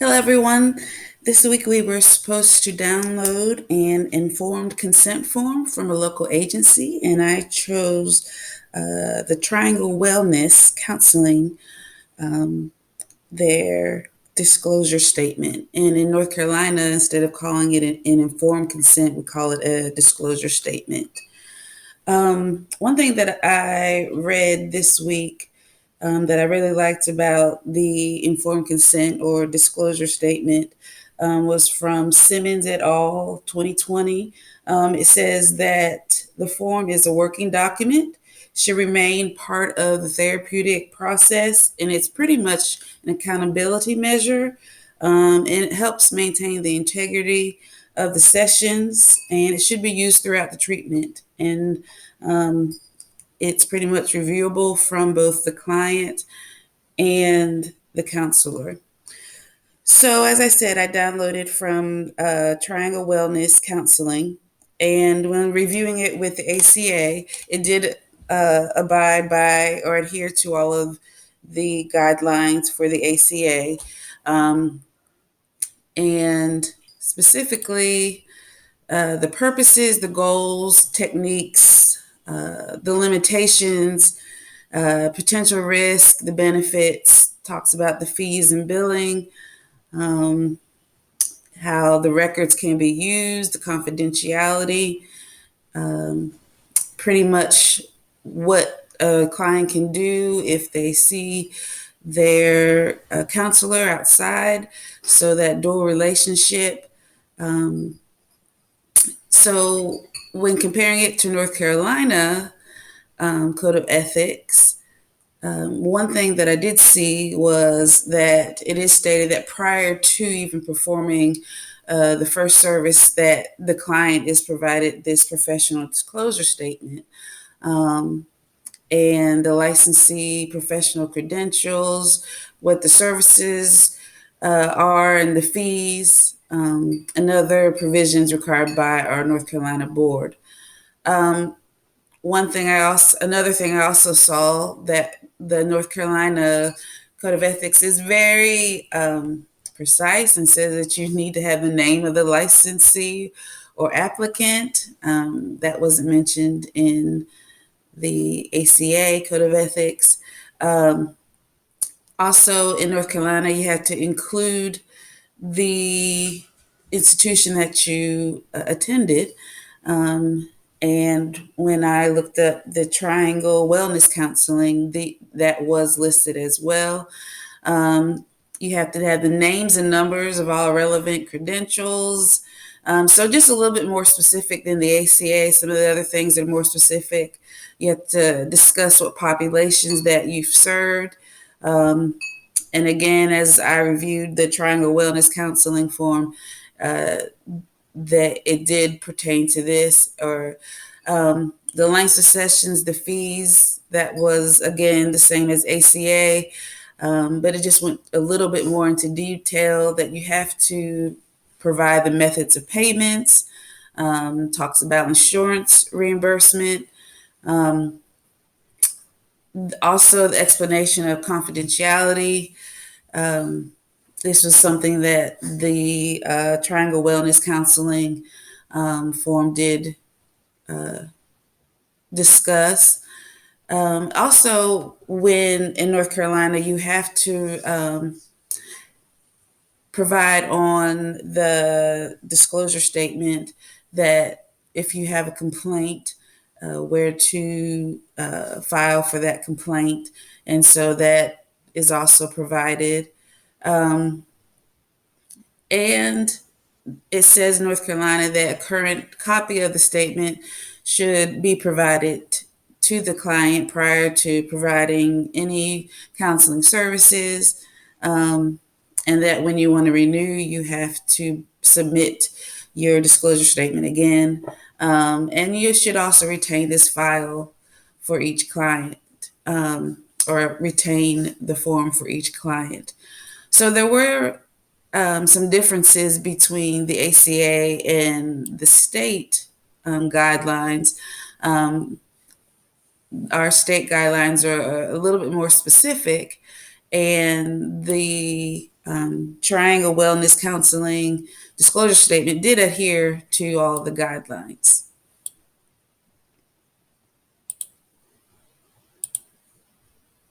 Hello, everyone. This week we were supposed to download an informed consent form from a local agency, and I chose the Triangle Wellness Counseling, their disclosure statement. And in North Carolina, instead of calling it an informed consent, we call it a disclosure statement. One thing that I read this week that I really liked about the informed consent or disclosure statement was from Simmons et al. 2020. It says that the form is a working document, should remain part of the therapeutic process, and it's pretty much an accountability measure. And it helps maintain the integrity of the sessions, and it should be used throughout the treatment. And it's pretty much reviewable from both the client and the counselor. So, as I said, I downloaded from Triangle Wellness Counseling, and when reviewing it with the ACA, it did abide by or adhere to all of the guidelines for the ACA, and specifically the purposes, the goals, techniques, the limitations, potential risk, the benefits, talks about the fees and billing, how the records can be used, the confidentiality, pretty much what a client can do if they see their counselor outside, so that dual relationship. So when comparing it to North Carolina Code of Ethics, one thing that I did see was that it is stated that prior to even performing the first service, that the client is provided this professional disclosure statement, and the licensee professional credentials, what the services are, and the fees, and other provisions required by our North Carolina board. Another thing I also saw, that the North Carolina Code of Ethics is very precise and says that you need to have the name of the licensee or applicant. That wasn't mentioned in the ACA Code of Ethics. Also, in North Carolina, you have to include the institution that you attended. And when I looked up the Triangle Wellness Counseling, that was listed as well. You have to have the names and numbers of all relevant credentials. So just a little bit more specific than the ACA. Some of the other things that are more specific. You have to discuss what populations that you've served. And again, as I reviewed the Triangle Wellness Counseling form, that it did pertain to this, or the lengths of sessions, the fees, that was again the same as ACA, but it just went a little bit more into detail that you have to provide the methods of payments, talks about insurance reimbursement, also the explanation of confidentiality. This was something that the Triangle Wellness Counseling form did discuss. Also, when in North Carolina, you have to provide on the disclosure statement that if you have a complaint, where to file for that complaint. And so that is also provided. And it says in North Carolina that a current copy of the statement should be provided to the client prior to providing any counseling services, and that when you want to renew, you have to submit your disclosure statement again. And you should also retain this file for each client, or retain the form for each client. So there were some differences between the ACA and the state guidelines. Our state guidelines are a little bit more specific, and the Triangle Wellness Counseling disclosure statement did adhere to all the guidelines.